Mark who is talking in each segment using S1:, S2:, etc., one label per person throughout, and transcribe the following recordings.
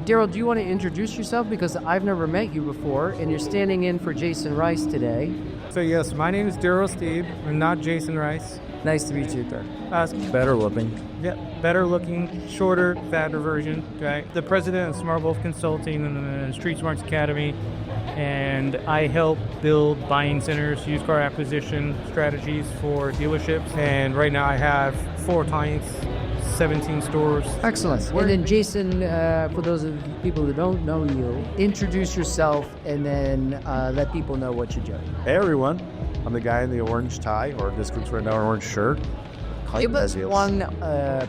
S1: Darrell, do you want to introduce yourself? Because I've never met you before, and you're standing in for Jason Rice today.
S2: So yes, my name is Darrell Steed. I'm not Jason Rice.
S1: Nice to meet you, sir.
S3: Better looking.
S2: Yeah, better looking, shorter, fatter version. Okay. The president of Smart Wolf Consulting and the Street Smarts Academy, and I help build buying centers, used car acquisition strategies for dealerships. And right now I have 4 clients, 17 stores.
S1: Excellent. And then Jason, for those of people who don't know you, introduce yourself and then let people know what you're doing.
S3: Hey everyone, I'm the guy in the orange tie, or this group's right now an orange shirt.
S1: Give us one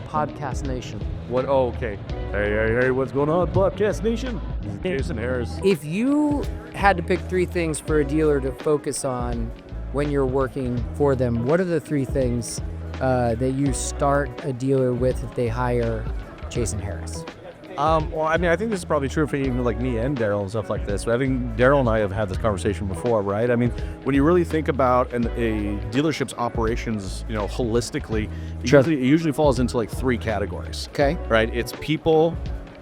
S1: Podcast Nation.
S3: What? Oh, okay. Hey, what's going on, Podcast Nation? This is Jason Harris.
S1: If you had to pick 3 things for a dealer to focus on when you're working for them, what are the 3 things that you start a dealer with if they hire Jason Harris?
S3: Well, I mean, I think this is probably true for even like me and Darrell and stuff like this. But I think Darrell and I have had this conversation before, right? I mean, when you really think about a dealership's operations, holistically, it usually falls into like 3 categories.
S1: Okay.
S3: Right? It's people,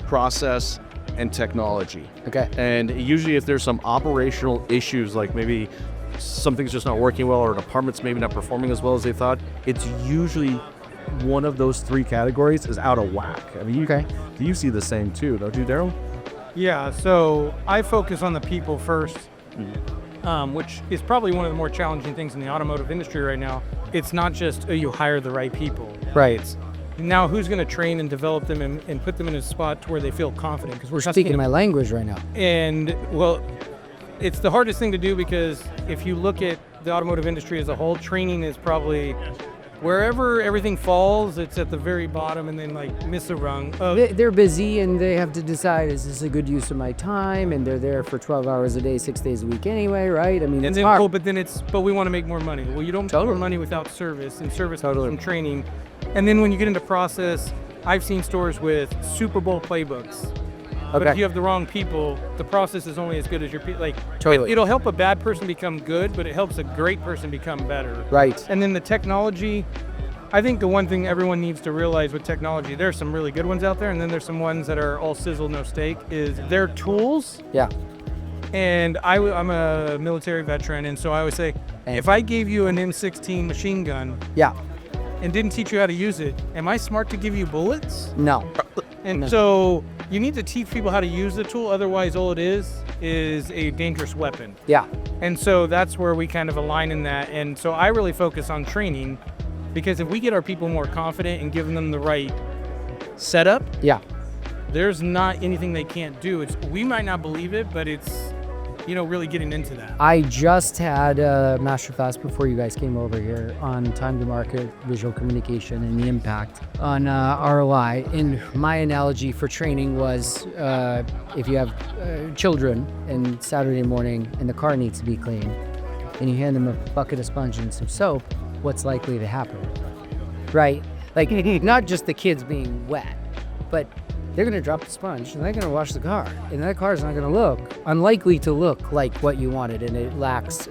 S3: process, and technology.
S1: Okay.
S3: And usually if there's some operational issues, like maybe something's just not working well or a department's maybe not performing as well as they thought, it's usually one of those 3 categories is out of whack. I mean, you see the same too, don't you, Darrell?
S2: Yeah, so I focus on the people first, which is probably one of the more challenging things in the automotive industry right now. It's not just, you hire the right people.
S1: Right.
S2: It's now who's going to train and develop them and put them in a spot to where they feel confident. Because
S1: we're speaking my language right now.
S2: And, well, it's the hardest thing to do because if you look at the automotive industry as a whole, training is probably wherever everything falls, it's at the very bottom and then like miss a rung.
S1: They're busy and they have to decide, is this a good use of my time? And they're there for 12 hours a day, 6 days a week anyway, right? I mean, it's hard.
S2: But we want to make more money. Well, you don't make more money without service, and service comes from training. And then when you get into process, I've seen stores with Super Bowl playbooks. But if you have the wrong people, the process is only as good as your people. It'll help a bad person become good, but it helps a great person become better.
S1: Right.
S2: And then the technology, I think the one thing everyone needs to realize with technology, there's some really good ones out there, and then there's some ones that are all sizzle, no steak, is they're tools.
S1: Yeah.
S2: And I'm a military veteran, and so I always say, if I gave you an M16 machine gun and didn't teach you how to use it, am I smart to give you bullets?
S1: No.
S2: And so you need to teach people how to use the tool, otherwise all it is a dangerous weapon.
S1: Yeah.
S2: And so that's where we kind of align in that. And so I really focus on training, because if we get our people more confident and giving them the right setup, there's not anything they can't do. We might not believe it, but it's really getting into that.
S1: I just had a masterclass before you guys came over here on time to market, visual communication, and the impact on ROI. And my analogy for training was if you have children and Saturday morning and the car needs to be cleaned and you hand them a bucket of sponge and some soap, what's likely to happen? Right? Like, not just the kids being wet, but they're going to drop the sponge and they're going to wash the car, and that car is not going to unlikely to look like what you wanted, and it lacks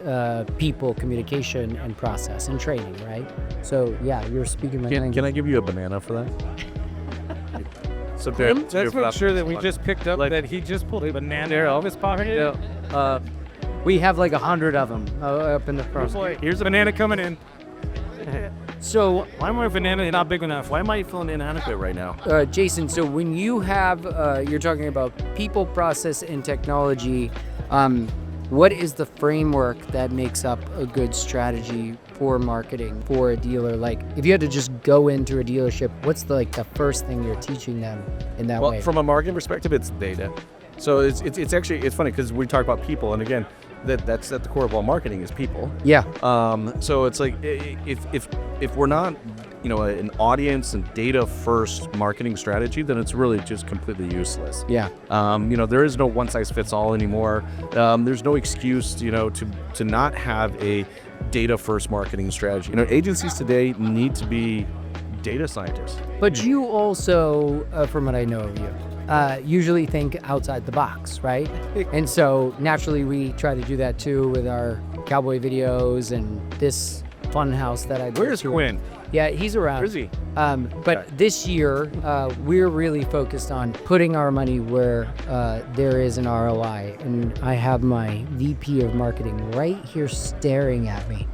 S1: people, communication, and process and training, right? So yeah, you're speaking my language.
S3: Can I give you a banana for that? So
S2: let's make sure that we just picked up that he just pulled a banana out of his pocket.
S1: Yeah. We have like 100 of them up in the front.
S2: Here's a banana coming in.
S1: So
S3: why am my banana not big enough? Why am I feeling inadequate right now?
S1: Jason, so when you have, you're talking about people, process, and technology, what is the framework that makes up a good strategy for marketing for a dealer? Like, if you had to just go into a dealership, what's the first thing you're teaching them in that way?
S3: Well, from a marketing perspective, it's data. So it's actually funny because we talk about people, and again, that's at the core of all marketing is people.
S1: Yeah.
S3: So it's like if we're not, an audience and data first marketing strategy, then it's really just completely useless.
S1: Yeah.
S3: There is no one size fits all anymore. There's no excuse, to not have a data first marketing strategy. Agencies today need to be data scientists.
S1: But you also, from what I know of you, usually think outside the box, right? And so naturally we try to do that too with our cowboy videos and this fun house that I built.
S3: Where's Quinn?
S1: Yeah, he's around.
S3: Where is he?
S1: But this year, we're really focused on putting our money where there is an ROI. And I have my VP of marketing right here staring at me.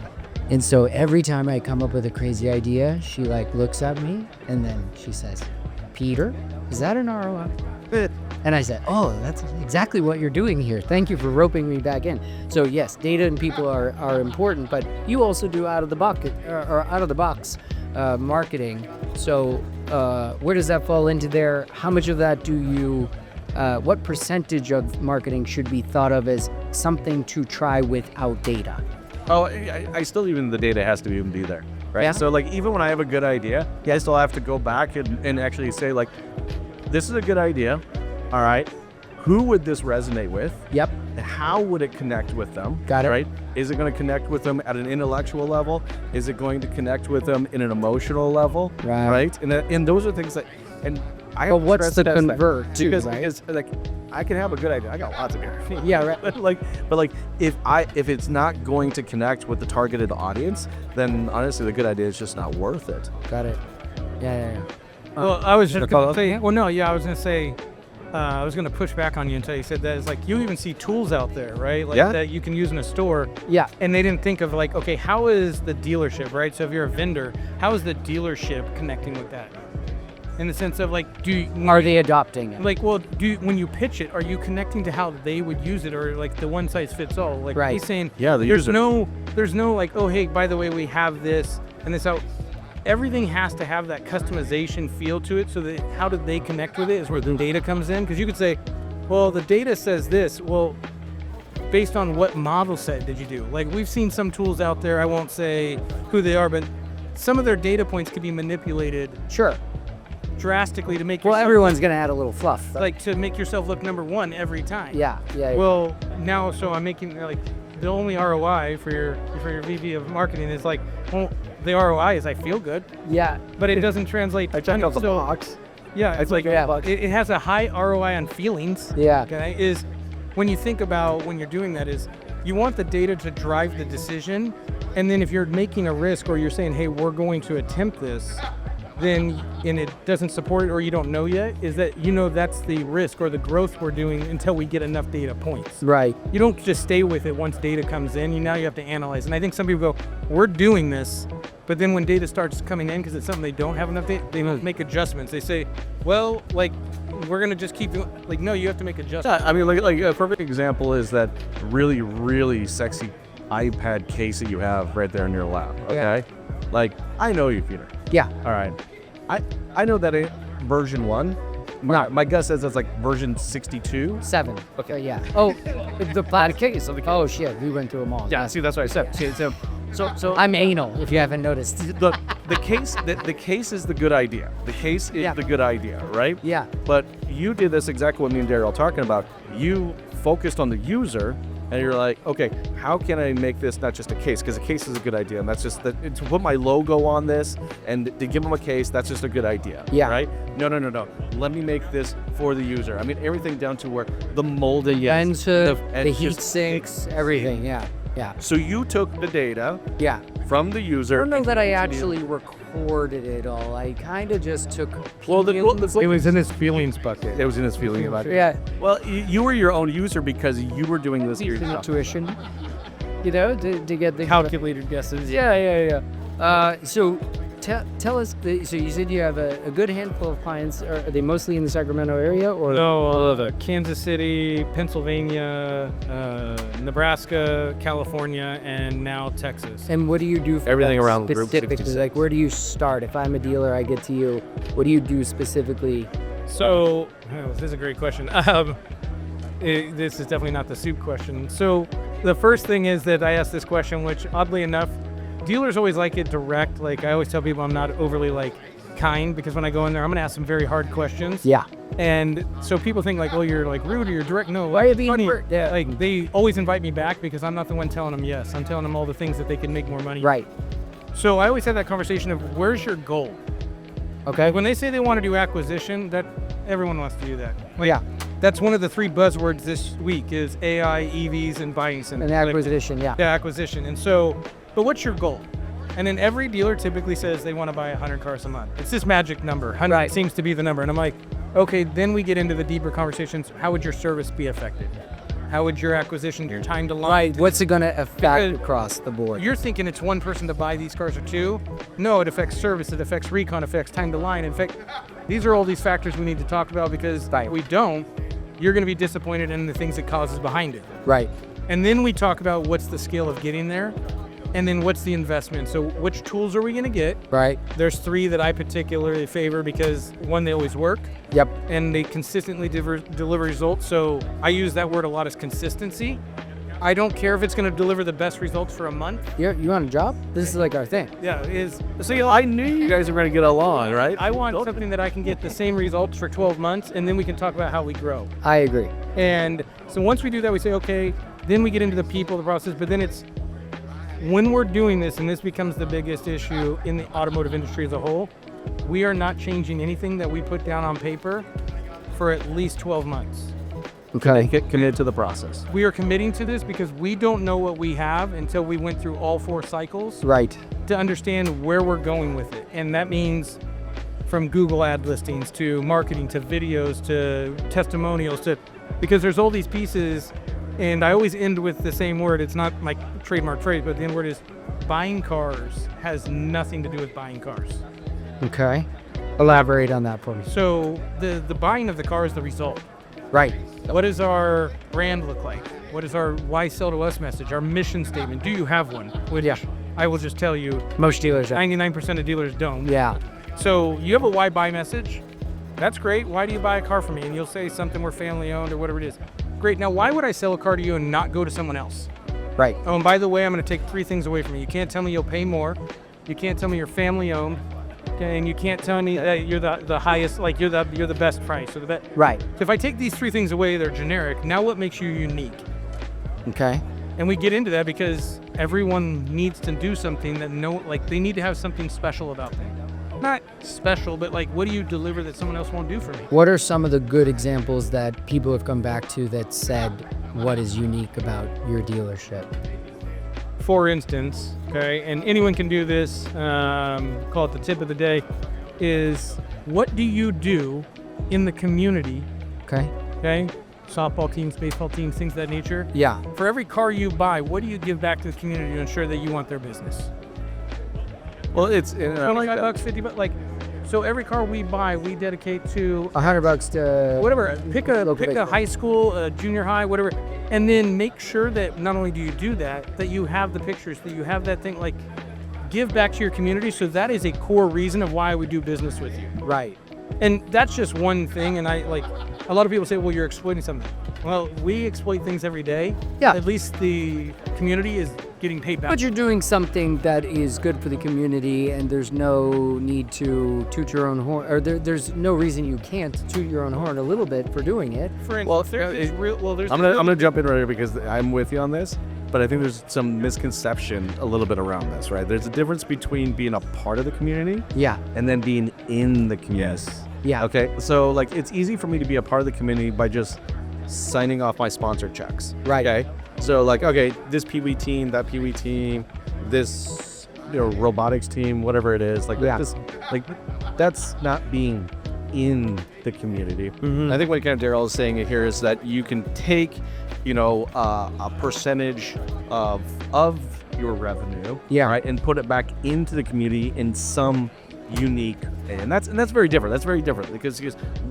S1: And so every time I come up with a crazy idea, she like looks at me and then she says, Peter, is that an ROI? And I said, oh, that's exactly what you're doing here. Thank you for roping me back in. So yes, data and people are important, but you also do out of the box marketing. So where does that fall into there? How much of that do you, what percentage of marketing should be thought of as something to try without data?
S3: Oh, I still, even the data has to even be there, right?
S1: Yeah.
S3: So like, even when I have a good idea, I still have to go back and actually say like, this is a good idea. All right. Who would this resonate with?
S1: Yep.
S3: How would it connect with them?
S1: Got it.
S3: Right? Is it going to connect with them at an intellectual level? Is it going to connect with them in an emotional level?
S1: Right.
S3: Right? And those are things that, and I
S1: But
S3: have to
S1: what's
S3: stress
S1: the
S3: test that,
S1: convert to,
S3: because
S1: right?
S3: it's like, I can have a good idea. I got lots of good ideas.
S1: Yeah, right.
S3: But if it's not going to connect with the targeted audience, then honestly the good idea is just not worth it.
S1: Got it. Yeah.
S2: Well, I was just going to say, I was going to say, I was going to push back on you until you said that. It's like, you even see tools out there, right? Like that you can use in a store.
S1: Yeah.
S2: And they didn't think of like, okay, how is the dealership, right? So if you're a vendor, how is the dealership connecting with that? In the sense of like,
S1: Are they adopting it?
S2: like, well, when you pitch it, are you connecting to how they would use it, or like the one size fits all? Like
S1: Right.
S2: he's saying,
S3: Yeah, the
S2: there's
S3: user.
S2: there's no like, oh, hey, by the way, we have this and this out. Everything has to have that customization feel to it, so that how do they connect with it is where the data comes in. Because you could say, well, the data says this. Well, based on what model set did you do? Like, we've seen some tools out there, I won't say who they are, but some of their data points could be manipulated
S1: Sure.
S2: drastically to make
S1: Well,
S2: yourself
S1: everyone's going to add a little fluff.
S2: like to make yourself look number one every time.
S1: Yeah.
S2: Well, now, so I'm making like the only ROI for your VP of marketing is like, well, the ROI is I feel good,
S1: Yeah.
S2: but it doesn't translate.
S3: I check out the
S2: so,
S3: box.
S2: Yeah, it's like
S1: Yeah.
S2: it has a high ROI on feelings.
S1: Yeah.
S2: Okay, is when you think about when you're doing that is you want the data to drive the decision, and then if you're making a risk or you're saying, hey, we're going to attempt this, then and it doesn't support it or you don't know yet, is that that's the risk or the growth we're doing until we get enough data points.
S1: Right.
S2: You don't just stay with it once data comes in. Now you have to analyze. And I think some people go, we're doing this, but then when data starts coming in because it's something they don't have enough data, they must make adjustments. They say, well, like, we're going to just keep doing, like, no, you have to make adjustments.
S3: Yeah, I mean, like a perfect example is that really, really sexy iPad case that you have right there in your lap. Okay,
S1: Yeah.
S3: like I know you, Peter.
S1: Yeah.
S3: All right, I know that ain't version 1. My guess says that's like version 62.
S1: 7. Okay. Yeah. Oh, the plaid case. Oh shit, we went through them all.
S3: Yeah, see, that's what I said. See, so
S1: I'm anal, if you haven't noticed.
S3: the case is the good idea. The case is the good idea, right?
S1: Yeah.
S3: But you did this exactly what me and Darrell are talking about. You focused on the user, and you're like, okay, how can I make this not just a case? Because a case is a good idea, and that's just to put my logo on this and to give them a case. That's just a good idea.
S1: Yeah.
S3: Right? No. Let me make this for the user. I mean, everything down to where the molding,
S1: The heat sinks, everything. Yeah.
S3: So you took the data
S1: Yeah.
S3: from the user.
S1: I don't know that I actually recorded it all. I kind of just took.
S2: It was in his feelings bucket.
S3: It was in his feeling about it.
S1: Yeah.
S3: Well, you were your own user because you were doing this yourself.
S1: Intuition. To get the
S2: Calculated guesses.
S1: Yeah. So tell us. So you said you have a good handful of clients. Are they mostly in the Sacramento area, or?
S2: No, all of it. Kansas City, Pennsylvania, Nebraska, California, and now Texas.
S1: And what do you do for
S3: Everything
S1: that
S3: around Group
S1: specifically?
S3: 66.
S1: Like, where do you start? If I'm a dealer, I get to you. What do you do specifically?
S2: So, this is a great question. This is definitely not the soup question. So, the first thing is that I ask this question, which oddly enough, dealers always like it direct. Like, I always tell people I'm not overly kind, because when I go in there, I'm going to ask them very hard questions.
S1: Yeah.
S2: And so people think like, oh, you're like rude or you're direct. No,
S1: Why are you being
S2: funny.
S1: rude? Yeah.
S2: Like, they always invite me back because I'm not the one telling them yes. I'm telling them all the things that they can make more money.
S1: Right.
S2: So I always have that conversation of where's your goal?
S1: Okay.
S2: When they say they want to do acquisition, that everyone wants to do that. Like,
S1: Yeah.
S2: That's one of the 3 buzzwords this week is AI, EVs, and buying centers.
S1: An acquisition. Yeah.
S2: Yeah, acquisition. And so, but what's your goal? And then every dealer typically says they want to buy 100 cars a month. It's this magic number. 100 seems to be the number. And I'm like, okay, then we get into the deeper conversations. How would your service be affected? How would your acquisition, your time to launch?
S1: Right. What's it going to affect across the board?
S2: You're thinking it's one person to buy these cars or two. No, it affects service. It affects recon. It affects time to line. In fact, these are all these factors we need to talk about, because if we don't, you're going to be disappointed in the things it causes behind it.
S1: Right.
S2: And then we talk about what's the scale of getting there, and then what's the investment. So which tools are we going to get?
S1: Right.
S2: There's 3 that I particularly favor because, one, they always work.
S1: Yep.
S2: And they consistently deliver results. So I use that word a lot, as consistency. I don't care if it's going to deliver the best results for a month.
S1: You want a job? This is like our thing.
S2: Yeah, it is.
S3: See, I knew you guys were going to get along, right?
S2: I want something that I can get the same results for 12 months, and then we can talk about how we grow.
S1: I agree.
S2: And so once we do that, we say, okay, then we get into the people, the process, but then it's, when we're doing this, and this becomes the biggest issue in the automotive industry as a whole, we are not changing anything that we put down on paper for at least 12 months.
S1: Okay.
S3: Get committed to the process.
S2: We are committing to this because we don't know what we have until we went through all 4 cycles.
S1: Right.
S2: To understand where we're going with it. And that means from Google ad listings to marketing to videos to testimonials to, because there's all these pieces. And I always end with the same word. It's not like trademark phrase, but the end word is buying cars has nothing to do with buying cars.
S1: Okay. Elaborate on that for me.
S2: So the buying of the car is the result.
S1: Right.
S2: What does our brand look like? What is our why sell to us message? Our mission statement? Do you have one? Which I will just tell you,
S1: most dealers don't.
S2: 99% of dealers don't.
S1: Yeah.
S2: So you have a why buy message. That's great. Why do you buy a car from me? And you'll say something, we're family owned or whatever it is. Great. Now, why would I sell a car to you and not go to someone else?
S1: Right.
S2: Oh, and by the way, I'm going to take 3 things away from you. You can't tell me you'll pay more. You can't tell me you're family owned. Okay, and you can't tell me that you're the highest, like you're the best price or the best.
S1: Right.
S2: So if I take these 3 things away, they're generic. Now what makes you unique?
S1: Okay.
S2: And we get into that because everyone needs to do something that they need to have something special about them. Not special, but like, what do you deliver that someone else won't do for me?
S1: What are some of the good examples that people have come back to that said what is unique about your dealership?
S2: For instance, okay, and anyone can do this, call it the tip of the day, is what do you do in the community? Okay? Softball teams, baseball teams, things of that nature.
S1: Yeah.
S2: For every car you buy, what do you give back to the community to ensure that you want their business?
S3: Well, it's
S2: $25, $50, like, so every car we buy, we dedicate to
S1: $100 to
S2: whatever. Pick a high school, a junior high, whatever, and then make sure that not only do you do that, that you have the pictures, that you have that thing, like, give back to your community. So that is a core reason of why we do business with you.
S1: Right.
S2: And that's just one thing. And a lot of people say, well, you're exploiting something. Well, we exploit things every day.
S1: Yeah.
S2: At least the community is getting paid back.
S1: But you're doing something that is good for the community, and there's no need to toot your own horn, or there's no reason you can't toot your own horn a little bit for doing it.
S2: For instance,
S3: I'm gonna jump in right here because I'm with you on this, but I think there's some misconception a little bit around this, right? There's a difference between being a part of the community,
S1: Yeah.
S3: and then being in the community.
S1: Yeah.
S3: Okay, so like it's easy for me to be a part of the community by just signing off my sponsor checks.
S1: Right.
S3: Okay. So like, okay, this Pee-wee team, that Pee-wee team, this robotics team, whatever it is, like
S1: Yeah.
S3: this, like that's not being in the community.
S1: Mm-hmm.
S3: I think what kind of Darrell is saying here is that you can take, a percentage of your revenue,
S1: Yeah.
S3: right, and put it back into the community in some unique, and that's very different. That's very different because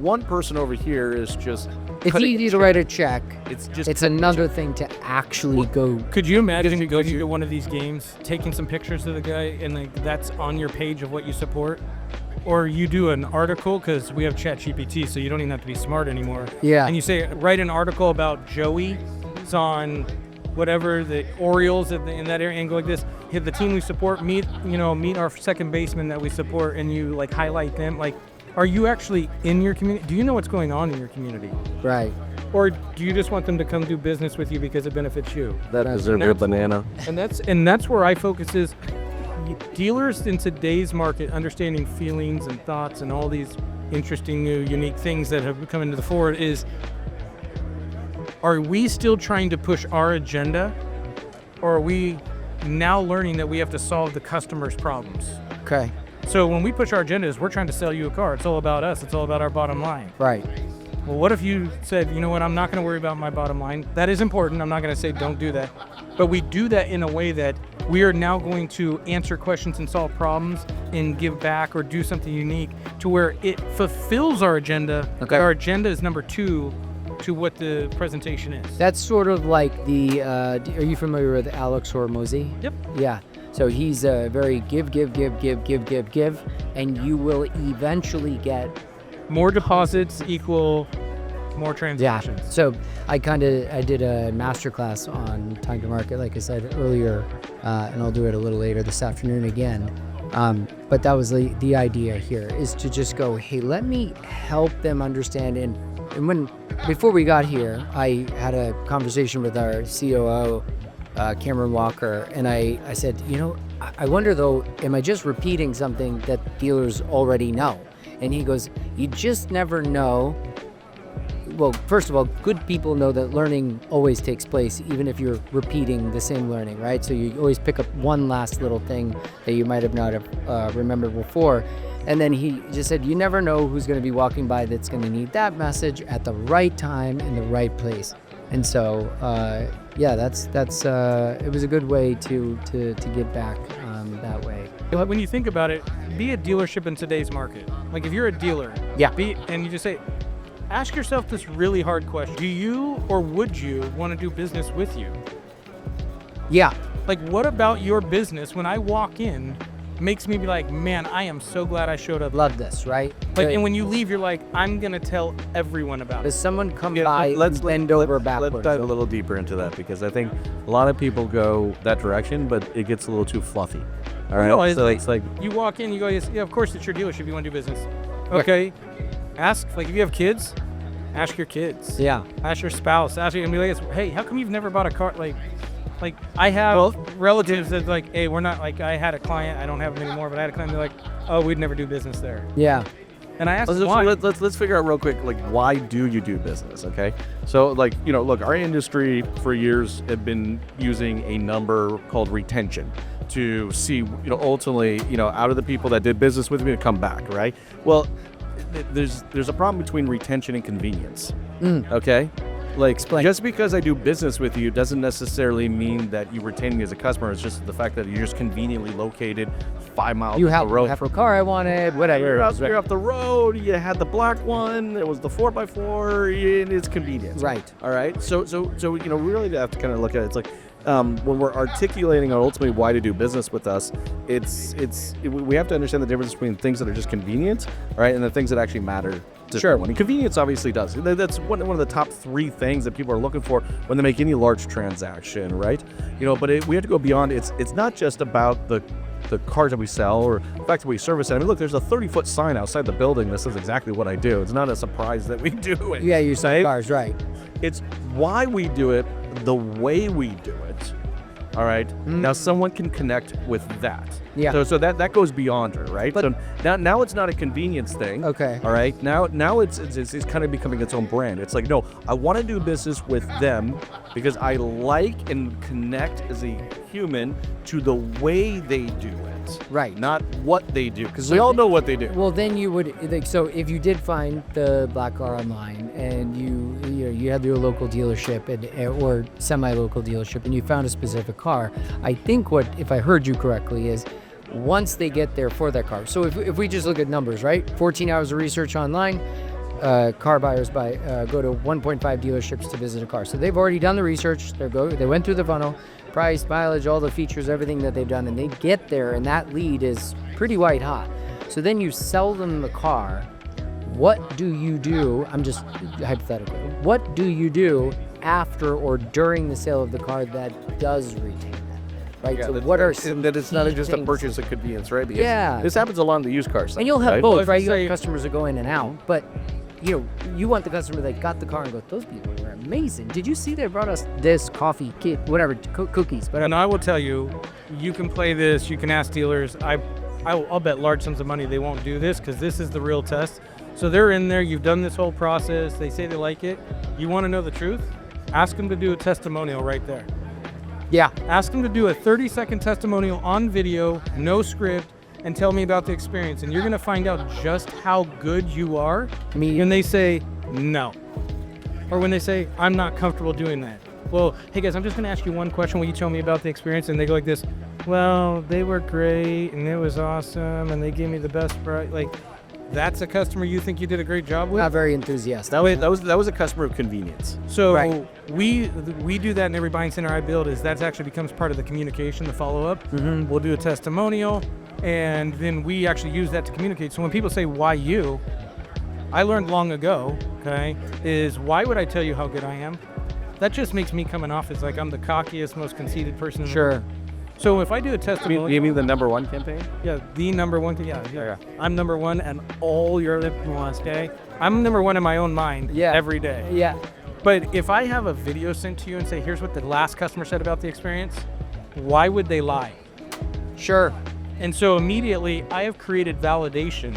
S3: one person over here is just.
S1: It's easy to write a check.
S3: It's
S1: another thing to actually go.
S2: Could you imagine you go to one of these games, taking some pictures of the guy, and that's on your page of what you support? Or you do an article, because we have ChatGPT, so you don't even have to be smart anymore.
S1: Yeah.
S2: And you say, write an article about Joey. It's on whatever, the Orioles in that area, and go like this. Hit the team we support, meet our second baseman that we support, and you like highlight them. Like, are you actually in your community? Do you know what's going on in your community?
S1: Right.
S2: Or do you just want them to come do business with you because it benefits you?
S3: that deserves a banana.
S2: And that's where I focus is dealers in today's market understanding feelings and thoughts and all these interesting new unique things that have come into the fore is, are we still trying to push our agenda, or are we now learning that we have to solve the customer's problems.
S1: Okay.
S2: So when we push our agendas, we're trying to sell you a car. It's all about us. It's all about our bottom line.
S1: Right.
S2: Well, what if you said, you know what, I'm not going to worry about my bottom line. That is important. I'm not going to say don't do that. But we do that in a way that we are now going to answer questions and solve problems and give back or do something unique to where it fulfills our agenda.
S1: Okay.
S2: Our agenda is number 2 to what the presentation is.
S1: That's sort of like the, are you familiar with Alex Hormozy?
S2: Yep.
S1: Yeah. So he's very give, and you will eventually get
S2: More deposits equal more transactions.
S1: Yeah. So I did a masterclass on time to market, like I said earlier, and I'll do it a little later this afternoon again. But that was the idea here, is to just go, hey, let me help them understand. And before we got here, I had a conversation with our COO, Cameron Walker, and I said, I wonder though, am I just repeating something that dealers already know? And he goes, you just never know. Well, first of all, good people know that learning always takes place, even if you're repeating the same learning, right? So you always pick up one last little thing that you might have not have remembered before. And then he just said, you never know who's going to be walking by that's going to need that message at the right time in the right place. And so, that's it was a good way to give back that way.
S2: When you think about it, be a dealership in today's market. Like if you're a dealer, and you just say, ask yourself this really hard question. Do you or would you want to do business with you?
S1: Yeah.
S2: Like what about your business when I walk in makes me be like, man, I am so glad I showed up.
S1: Love this, right?
S2: Like, and when you leave, you're like, I'm going to tell everyone about it.
S1: Does someone come by and bend over backwards?
S3: Let's dive a little deeper into that, because I think a lot of people go that direction, but it gets a little too fluffy. All right.
S2: No,
S3: so it's like
S2: you walk in, you go, yeah, of course it's your dealership. You want to do business. Okay. Ask, like, if you have kids, ask your kids.
S1: Yeah.
S2: Ask your spouse. Ask your, and be like, hey, how come you've never bought a car? Like I have relatives that like, hey, we're not, like, I had a client, I don't have them anymore, but I had a client, they're like, oh, we'd never do business there.
S1: Yeah.
S2: And I asked why.
S3: Let's figure out real quick, like, why do you do business, okay? So, like, look, our industry for years have been using a number called retention to see, ultimately, out of the people that did business with me to come back, right? Well, there's a problem between retention and convenience, okay? Like, just because I do business with you doesn't necessarily mean that you retain me as a customer. It's just the fact that you're just conveniently located 5 miles
S1: you
S3: up
S1: have
S3: the road.
S1: You have a car I wanted, whatever.
S3: You're up the road. You had the black one. It was the 4x4. And it's convenient.
S1: Right.
S3: All right. So we really have to kind of look at it. It's like when we're articulating ultimately why to do business with us, we have to understand the difference between things that are just convenient, right, and the things that actually matter.
S1: Sure.
S3: And convenience obviously does. That's one of the top 3 things that people are looking for when they make any large transaction, right? But we have to go beyond. It's not just about the cars that we sell or the fact that we service it. I mean, look, there's a 30-foot sign outside the building that says exactly what I do. It's not a surprise that we do it.
S1: Yeah, you sell cars, right?
S3: It's why we do it, the way we do it. All right. Now someone can connect with that.
S1: Yeah.
S3: So that goes beyond her, right?
S1: But
S3: so now it's not a convenience thing.
S1: Okay.
S3: All right. Now it's kind of becoming its own brand. It's like, no, I want to do business with them because I like and connect as a human to the way they do it.
S1: Right.
S3: Not what they do, because we all know what they do.
S1: Well, then you would, like, so if you did find the black car online and you had your local dealership or semi-local dealership and you found a specific car, I think if I heard you correctly, is once they get there for that car. So if we just look at numbers, right? 14 hours of research online, car buyers go to 1.5 dealerships to visit a car. So they've already done the research. They went through the funnel, price, mileage, all the features, everything that they've done, and they get there, and that lead is pretty white hot. So then you sell them the car. What do you do? I'm just hypothetical. What do you do after or during the sale of the car that does retain that? Right.
S3: Yeah,
S1: so what are
S3: that it's not just a purchase of convenience, right? Because
S1: yeah.
S3: This happens a lot on the used car side.
S1: And you'll have
S3: right?
S1: both, right? You have customers that go in and out, but you want the customer that got the car and go, those people were amazing. Did you see they brought us this coffee, whatever, cookies? But
S2: and I will tell you, you can play this. You can ask dealers. I'll bet large sums of money they won't do this because this is the real test. So they're in there. You've done this whole process. They say they like it. You want to know the truth? Ask them to do a testimonial right there.
S1: Yeah.
S2: Ask them to do a 30-second testimonial on video, no script, and tell me about the experience. And you're going to find out just how good you are when they say no. Or when they say, I'm not comfortable doing that. Well, hey guys, I'm just going to ask you one question. Will you tell me about the experience? And they go like this, well, they were great and it was awesome and they gave me the best price. Like, that's a customer you think you did a great job with?
S1: Not very enthusiastic.
S3: That was a customer of convenience.
S2: So
S1: Right.
S2: we do that in every buying center I build. Is that actually becomes part of the communication, the follow-up. We'll do a testimonial, and then we actually use that to communicate. So when people say, why you? I learned long ago, okay, is why would I tell you how good I am? That just makes me coming off as like I'm the cockiest, most conceited person in the world.
S1: Sure.
S2: So if I do a testimonial,
S3: You mean the #1 campaign?
S2: yeah, the number one, yeah.
S3: Yeah.
S2: I'm number one, and all your lips want to stay. I'm number one in my own mind every day.
S1: Yeah.
S2: But if I have a video sent to you and say, here's what the last customer said about the experience, why would they lie?
S1: Sure.
S2: And so immediately I have created validation,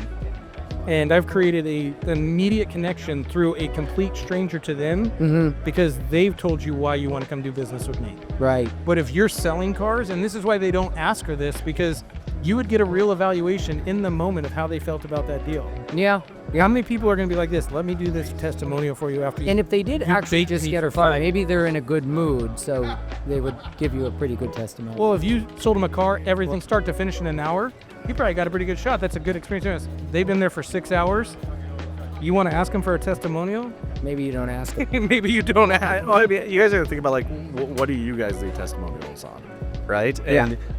S2: and I've created an immediate connection through a complete stranger to them because they've told you why you want to come do business with me.
S1: Right.
S2: But if you're selling cars, and this is why they don't ask her this, because you would get a real evaluation in the moment of how they felt about that deal.
S1: Yeah.
S2: How many people are going to be like this? Let me do this testimonial for you after you.
S1: And if they did actually
S2: bait
S1: just
S2: me
S1: get her
S2: for fun.
S1: fine, maybe they're in a good mood, so they would give you a pretty good testimony.
S2: Well, if you sold them a car, everything start to finish in an hour, you probably got a pretty good shot. That's a good experience. They've been there for 6 hours. You want to ask them for a testimonial?
S1: Maybe you don't ask them.
S2: Maybe you don't ask.
S3: Well, I mean, you guys got to think about like what do you guys leave testimonials on, right?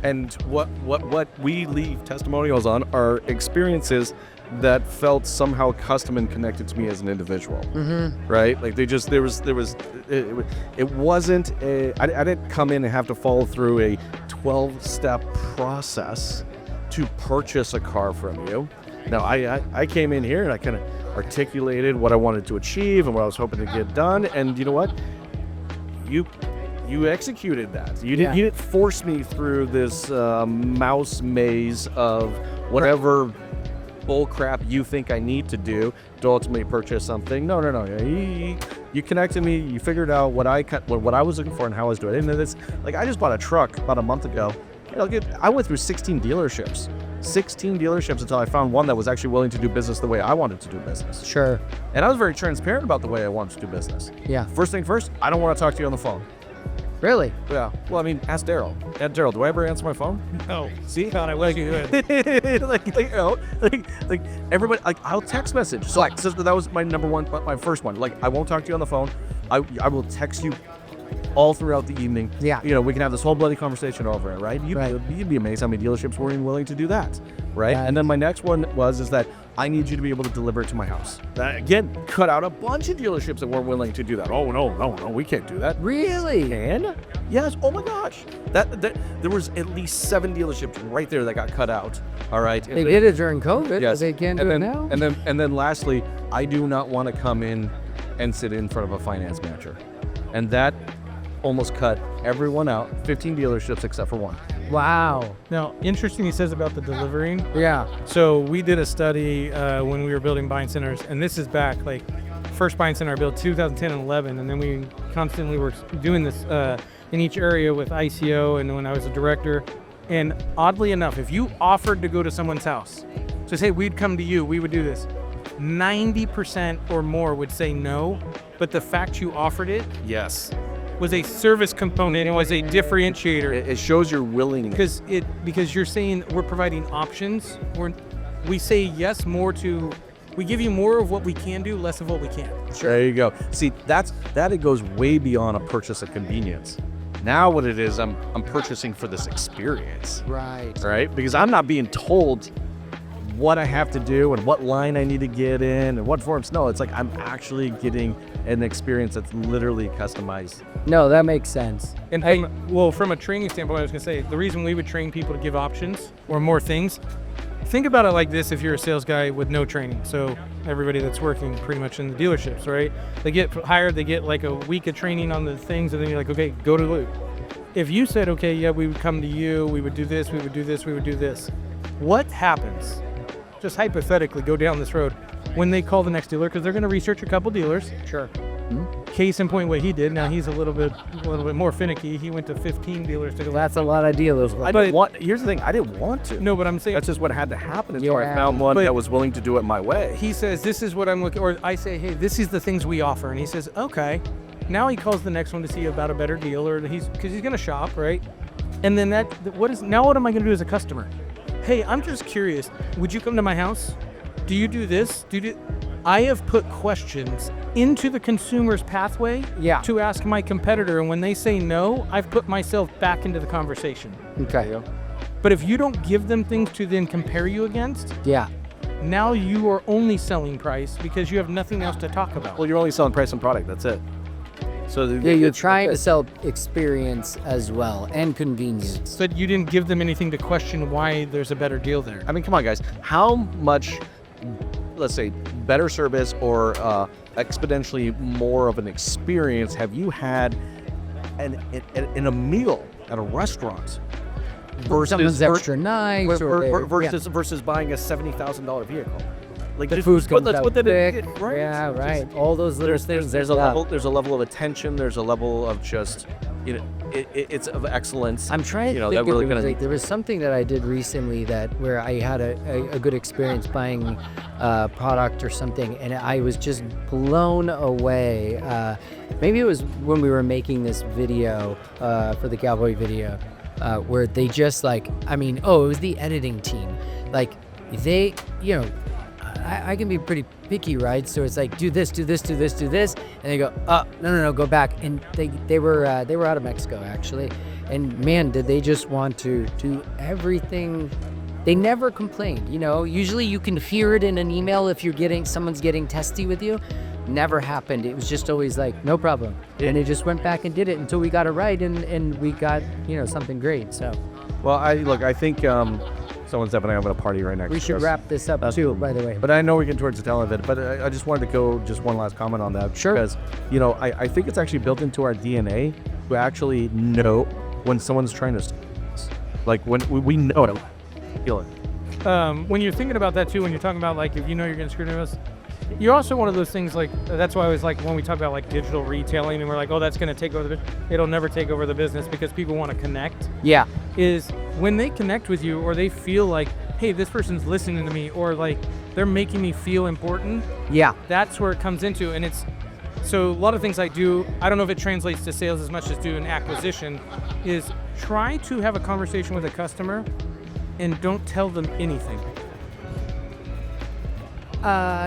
S3: And what we leave testimonials on are experiences that felt somehow custom and connected to me as an individual, right? Like it wasn't I didn't come in and have to follow through a 12-step process to purchase a car from you. No, I came in here and I kind of articulated what I wanted to achieve and what I was hoping to get done, and you know what? You executed that. You didn't force me through this mouse maze of whatever bull crap you think I need to do to ultimately purchase something. No. You connected me. You figured out what I was looking for and how I was doing it. And it's like I just bought a truck about a month ago. I went through 16 dealerships. 16 dealerships until I found one that was actually willing to do business the way I wanted to do business.
S1: Sure.
S3: And I was very transparent about the way I wanted to do business.
S1: Yeah.
S3: First thing first, I don't want to talk to you on the phone.
S1: Really?
S3: Yeah. Well, I mean, ask Darrell. Darrell, do I ever answer my phone?
S2: No. See? Thought I was good.
S3: like everybody, like I'll text message. So that was my my first one. Like I won't talk to you on the phone. I will text you all throughout the evening.
S1: Yeah.
S3: We can have this whole bloody conversation over it, right? You'd be amazed how many dealerships were even willing to do that, right? And then my next one is that I need you to be able to deliver it to my house. That, again, cut out a bunch of dealerships that weren't willing to do that. Oh, no, we can't do that.
S1: Really?
S3: And yes, oh my gosh. That there was at least 7 dealerships right there that got cut out. All right.
S1: They did it during COVID.
S3: Yes.
S1: They can't do it now?
S3: And then lastly, I do not want to come in and sit in front of a finance manager. And that almost cut everyone out, 15 dealerships except for one.
S1: Wow.
S2: Now, interesting he says about the delivering.
S1: Yeah.
S2: So we did a study when we were building buying centers, and this is back, like, first buying center I built 2010 and 11, and then we constantly were doing this in each area with ICO and when I was a director. And oddly enough, if you offered to go to someone's house, so say we'd come to you, we would do this, 90% or more would say no, but the fact you offered it
S3: Yes.
S2: was a service component. It was a differentiator.
S3: It shows your willingness.
S2: Because you're saying we're providing options. We say yes more to, we give you more of what we can do, less of what we can't.
S3: There you go. See, it goes way beyond a purchase of convenience. Now what it is, I'm purchasing for this experience.
S1: Right.
S3: Right? Because I'm not being told what I have to do and what line I need to get in and what forms. No, it's like I'm actually getting an experience that's literally customized.
S1: No, that makes sense.
S2: And from a training standpoint, I was going to say, the reason we would train people to give options or more things, think about it like this if you're a sales guy with no training. So everybody that's working pretty much in the dealerships, right? They get hired, they get like a week of training on the things, and then you're like, okay, go to Luke. If you said, okay, yeah, we would come to you, we would do this, we would do this, we would do this. What happens? Just hypothetically, go down this road when they call the next dealer, because they're going to research a couple dealers.
S1: Sure.
S2: Case in point, what he did. Now he's a little bit more finicky. He went to 15 dealers to go.
S1: That's a lot of dealers.
S3: Here's the thing, I didn't want to.
S2: No, but I'm saying
S3: That's just what had to happen until
S1: Yeah.
S3: I found one that was willing to do it my way.
S2: he says, this is what I'm looking, or I say, hey, this is the things we offer. And he says, okay. Now he calls the next one to see about a better deal, or because he's going to shop, right? And then what am I going to do as a customer? Hey, I'm just curious. Would you come to my house? Do you do this? I have put questions into the consumer's pathway to ask my competitor. And when they say no, I've put myself back into the conversation.
S1: Okay.
S2: But if you don't give them things to then compare you against,
S1: Yeah.
S2: now you are only selling price because you have nothing else to talk about.
S3: Well, you're only selling price and product. That's it. So
S1: You're trying to sell experience as well and convenience.
S2: But you didn't give them anything to question why there's a better deal there.
S3: I mean, come on, guys. How much, let's say, better service or exponentially more of an experience have you had in a meal at a restaurant
S1: Someone's extra nice,
S3: versus buying a $70,000 vehicle? Like
S1: the food comes out thick.
S3: Right?
S1: Yeah, right. All those little things.
S3: There's a level of attention. There's a level of just, it's of excellence.
S1: I'm trying to think there was something that I did recently where I had a good experience buying a product or something, and I was just blown away. Maybe it was when we were making this video for the cowboy video, where they just it was the editing team. Like they, I can be pretty picky, right? So it's like, do this, do this, do this, do this, and they go, no, go back. And they were out of Mexico actually, and man, did they just want to do everything. They never complained. Usually you can hear it in an email if someone's getting testy with you. Never happened. It was just always like, no problem. And they just went back and did it until we got it right, and we got something great. So,
S3: well, I think. Someone's definitely having a party right next to us.
S1: We should wrap this up too, by the way.
S3: But I know we're getting towards the tail end of it, but I just wanted to go just one last comment on that.
S1: Sure.
S3: Because, I think it's actually built into our DNA to actually know when someone's trying to, like when we know it, feel it.
S2: When you're thinking about that too, when you're talking about if you're going to screw us, you're also one of those things that's why I was when we talk about digital retailing and we're like, oh, that's going to take over it'll never take over the business because people want to connect.
S1: Yeah.
S2: Is when they connect with you or they feel like, hey, this person's listening to me, or they're making me feel important.
S1: Yeah.
S2: That's where it comes into, and so a lot of things I do, I don't know if it translates to sales as much as do an acquisition, is try to have a conversation with a customer and don't tell them anything.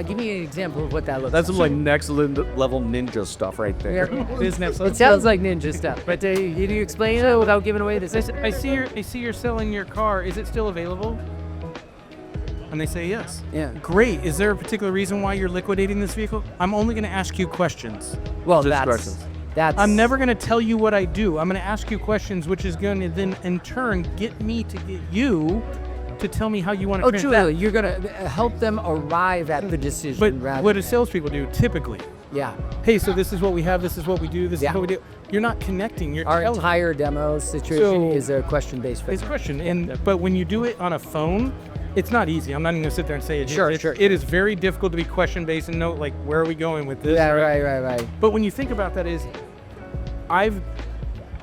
S1: Give me an example of what that looks
S3: That's
S1: like.
S3: some next level ninja stuff right there.
S1: It sounds like ninja stuff, but can you explain it without giving away this?
S2: I see you're selling your car. Is it still available? And they say yes.
S1: Yeah.
S2: Great. Is there a particular reason why you're liquidating this vehicle? I'm only going to ask you questions.
S1: Well,
S3: Just questions.
S2: I'm never going to tell you what I do. I'm going to ask you questions, which is going to then in turn get me to get you to tell me how you want to
S1: truly, you're going to help them arrive at the decision.
S2: But what do salespeople do typically?
S1: Yeah.
S2: Hey, so this is what we have, this is what we do, this is what we do. You're not connecting.
S1: Our entire demo situation is a question-based framework.
S2: It's question. But when you do it on a phone, it's not easy. I'm not even going to sit there and say it.
S1: Sure.
S2: It is very difficult to be question-based and know, where are we going with this?
S1: Yeah, right.
S2: But when you think about that I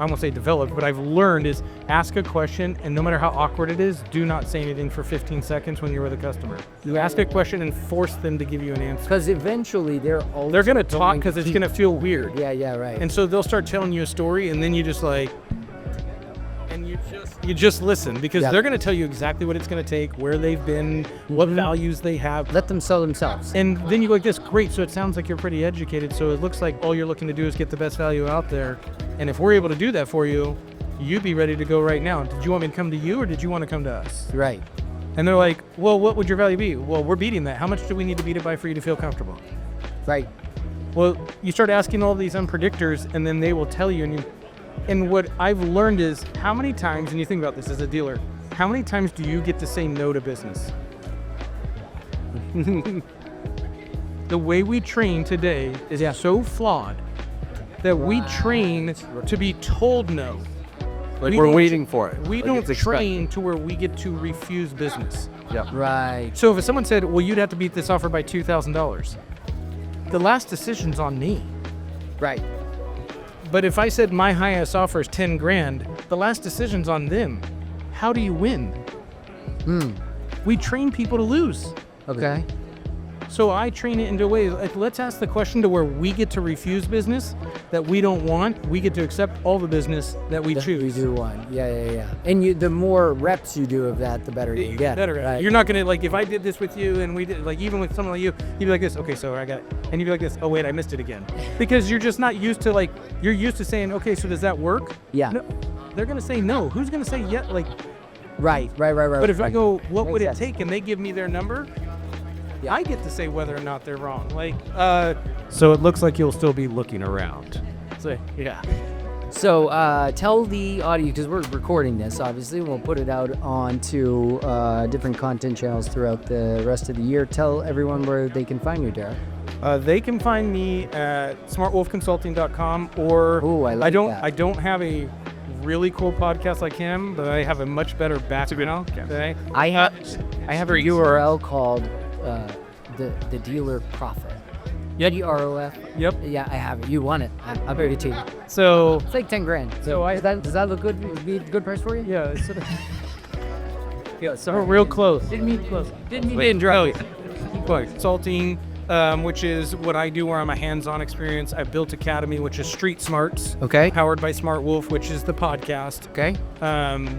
S2: won't say developed, but I've learned is ask a question, and no matter how awkward it is, do not say anything for 15 seconds when you're with a customer. You ask a question and force them to give you an answer.
S1: Because eventually they're
S2: going to talk because it's going to feel weird.
S1: Yeah, right.
S2: And so they'll start telling you a story, and then you just and you just listen because they're going to tell you exactly what it's going to take, where they've been, what values they have.
S1: Let them sell themselves.
S2: And then you go like this, great, so it sounds like you're pretty educated, so it looks like all you're looking to do is get the best value out there. And if we're able to do that for you, you'd be ready to go right now. Did you want me to come to you or did you want to come to us?
S1: Right.
S2: And they're like, well, what would your value be? Well, we're beating that. How much do we need to beat it by for you to feel comfortable?
S1: Right.
S2: Well, you start asking all these unpredictors and then they will tell you. And what I've learned is how many times, and you think about this as a dealer, how many times do you get to say no to business? The way we train today is so flawed that we train to be told no.
S3: We're waiting for it.
S2: We don't train to where we get to refuse business.
S3: Yeah.
S1: Right.
S2: So if someone said, well, you'd have to beat this offer by $2,000, the last decision's on me.
S1: Right.
S2: But if I said my highest offer is 10 grand, the last decision's on them. How do you win? We train people to lose.
S1: Okay.
S2: So I train it into a way, like, let's ask the question to where we get to refuse business that we don't want. We get to accept all the business that we choose.
S1: We do one. Yeah. And the more reps you do of that, the better you get.
S2: Better.
S1: Right?
S2: You're not going to, like, if I did this with you and we did, like, even with someone like you, you'd be like this, okay, so I got it. And you'd be like this, oh, wait, I missed it again. Because you're just not used to, like, you're used to saying, okay, so does that work?
S1: Yeah.
S2: No, they're going to say no. Who's going to say yeah? Like,
S1: Right.
S2: But if I go, what
S1: Makes
S2: would it
S1: sense.
S2: take? And they give me their number,
S1: Yeah.
S2: I get to say whether or not they're wrong. Like, so it looks like you'll still be looking around. So, yeah.
S1: So tell the audience, because we're recording this, obviously, we'll put it out onto different content channels throughout the rest of the year. Tell everyone where they can find you, Darrell.
S2: They can find me at smartwolfconsulting.com, or
S1: Ooh, I like that.
S2: I don't have a really cool podcast like him, but I have a much better background. Okay.
S1: I have a URL called the Dealer Profit.
S2: Yep.
S1: DROF.
S2: Yep.
S1: Yeah, I have it. You want it. I'll bear it to you.
S2: So
S1: It's like 10 grand.
S2: So
S1: does that look good? Would be a good price for you?
S2: yeah, it's sort of
S1: Yeah. Sorry.
S2: real close.
S1: Didn't mean close. Didn't mean to
S2: Wait,
S1: interrupt.
S2: Consulting, which is what I do, where I'm a hands-on experience. I've built Academy, which is Street Smarts.
S1: Okay.
S2: Powered by Smart Wolf, which is the podcast.
S1: Okay.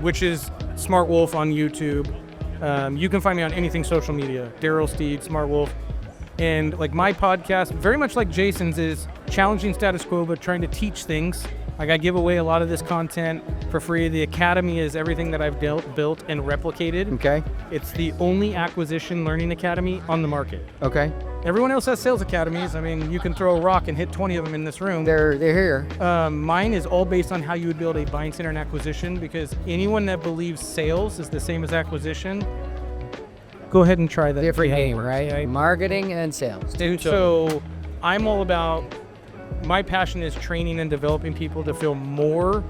S2: Which is Smart Wolf on YouTube. You can find me on anything social media. Darrell Steed, Smart Wolf. And like my podcast, very much like Jason's, is challenging status quo, but trying to teach things. Like I give away a lot of this content for free. The Academy is everything that I've built and replicated.
S1: Okay.
S2: It's the only acquisition learning academy on the market.
S1: Okay.
S2: Everyone else has sales academies. I mean, you can throw a rock and hit 20 of them in this room.
S1: They're here.
S2: Mine is all based on how you would build a buying center and acquisition, because anyone that believes sales is the same as acquisition, go ahead and try that.
S1: Different game, right? Marketing and sales.
S2: So I'm all about, my passion is training and developing people to feel more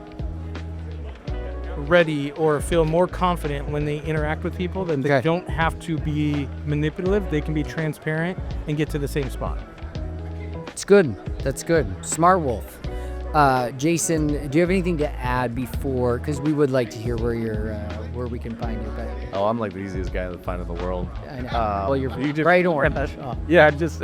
S2: ready or feel more confident when they interact with people, that they don't have to be manipulative. They can be transparent and get to the same spot.
S1: It's good. That's good. Smart Wolf. Jason, do you have anything to add before? Because we would like to hear where we can find you. But
S3: Oh, I'm like the easiest guy to find in the world.
S1: I know. Well, you're
S3: you just-
S1: bright orange.
S3: Yeah, just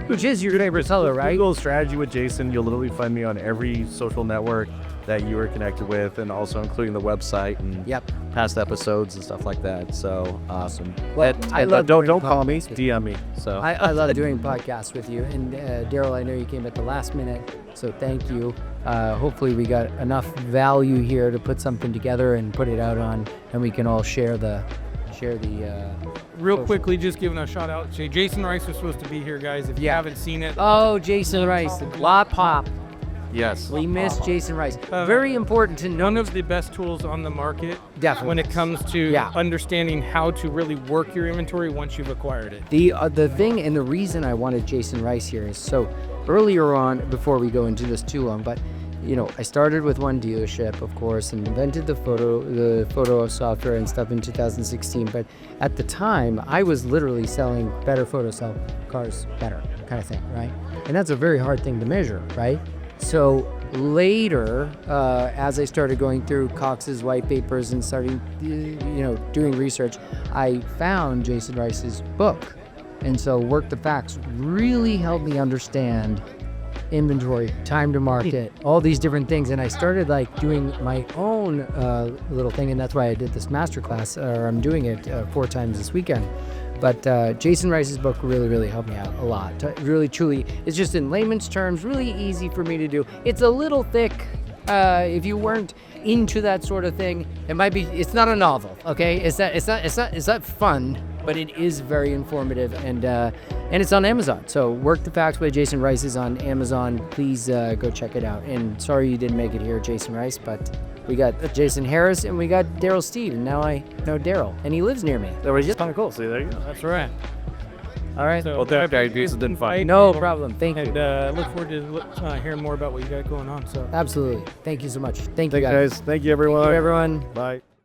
S1: Which is your favorite color, right?
S3: Google strategy with Jason. You'll literally find me on every social network that you are connected with, and also including the website and
S1: Yep.
S3: past episodes and stuff like that. So awesome.
S1: Well, I love
S3: don't
S1: doing
S3: call me,
S1: podcasts.
S3: DM me. So
S1: I love doing podcasts with you. And Darrell, I know you came at the last minute, so thank you. Hopefully we got enough value here to put something together and put it out on, and we can all share the
S2: Real quickly, just giving a shout out to Jason Rice was supposed to be here, guys. If you haven't seen it,
S1: Oh, Jason Rice, the Glot Pop.
S3: yes,
S1: We missed Jason Rice. Very important to know.
S2: one of the best tools on the market.
S1: Definitely.
S2: When it comes to understanding how to really work your inventory once you've acquired it.
S1: The thing and the reason I wanted Jason Rice here is so earlier on, before we go into this too long, but you know, I started with one dealership, of course, and invented the photo software and stuff in 2016. But at the time, I was literally selling better photo cell cars better kind of thing, right? And that's a very hard thing to measure, right? So later, as I started going through Cox's white papers and starting, doing research, I found Jason Rice's book. And so Work the Facts really helped me understand inventory, time to market, all these different things. And I started like doing my own little thing. And that's why I did this masterclass, or I'm doing it 4 times this weekend. But Jason Rice's book really, really helped me out a lot. Really, truly, it's just in layman's terms, really easy for me to do. It's a little thick. If you weren't into that sort of thing, it might be. It's not a novel, okay? It's not fun, but it is very informative, and it's on Amazon. So Work the Facts by Jason Rice is on Amazon. Please go check it out. And sorry you didn't make it here, Jason Rice, but we got Jason Harris and we got Darrell Steed, and now I know Darrell, and he lives near me.
S3: that was just kind of cool. See, there you go.
S2: That's right.
S1: All right.
S2: So,
S3: Well, that Jason didn't fight.
S1: No problem. Thank you.
S2: And look forward to hearing more about what you got going on. So.
S1: Absolutely. Thank you so much. Thank you,
S3: Thank you, guys. Thank you, everyone.
S1: Thank you, everyone.
S3: Bye.